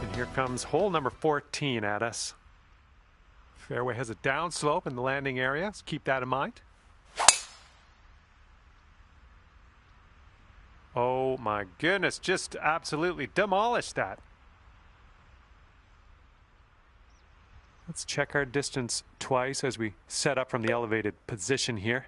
And here comes hole number 14 at us. Fairway has a downslope in the landing area, so keep that in mind. Oh my goodness, just absolutely demolished that. Let's check our distance twice as we set up from the elevated position here.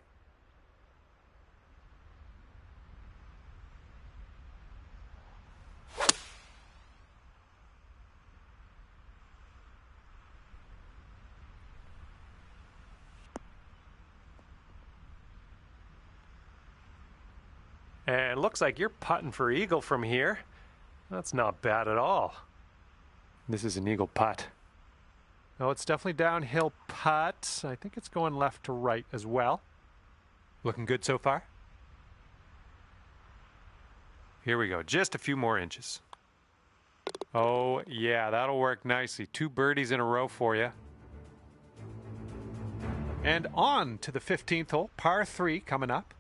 And it looks like you're putting for eagle from here. That's not bad at all. This is an eagle putt. Oh, it's definitely downhill putt. I think it's going left to right as well. Looking good so far. Here we go, just a few more inches. Oh yeah, that'll work nicely. 2 birdies in a row for you. And on to the 15th hole, par 3 coming up.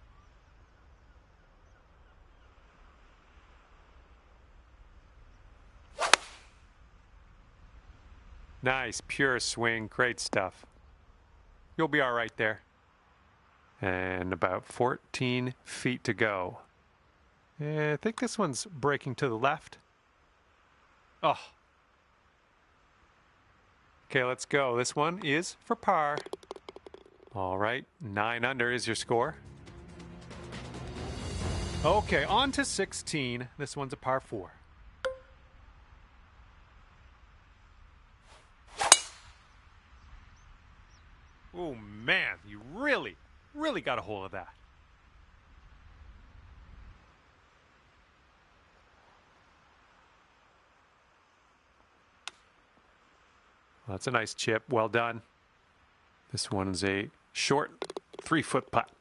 Nice, pure swing, great stuff. You'll be all right there. And about 14 feet to go. And I think this one's breaking to the left. Oh. Okay, let's go. This one is for par. All right, 9 under is your score. Okay, on to 16. This one's a par 4. Oh man, you really got a hold of that. Well, that's a nice chip, well done. This one is a short 3-foot putt.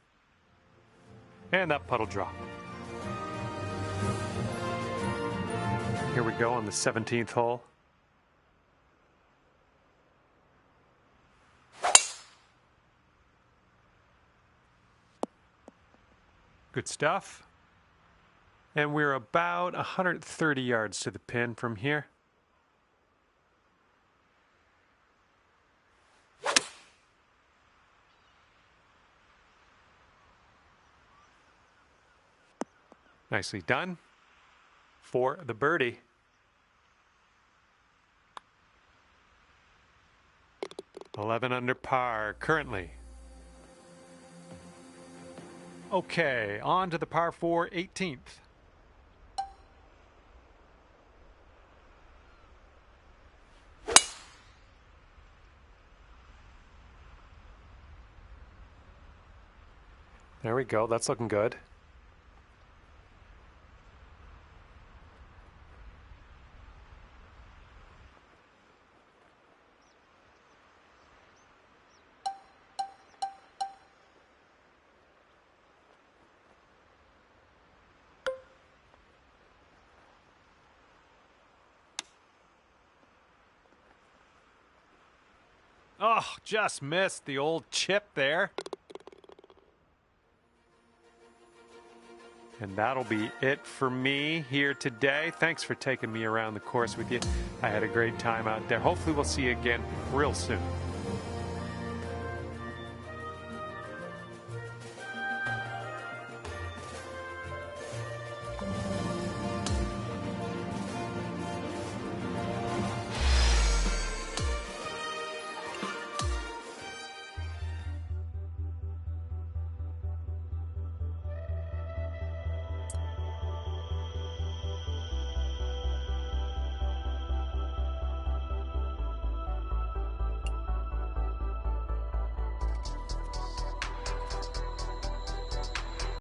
And that putt will drop. Here we go on the 17th hole. Good stuff. And we're about 130 yards to the pin from here. Nicely done for the birdie. $11 under par currently. Okay, on to the par 4 18th. There we go, that's looking good. Oh, just missed the old chip there. And that'll be it for me here today. Thanks for taking me around the course with you. I had a great time out there. Hopefully we'll see you again real soon.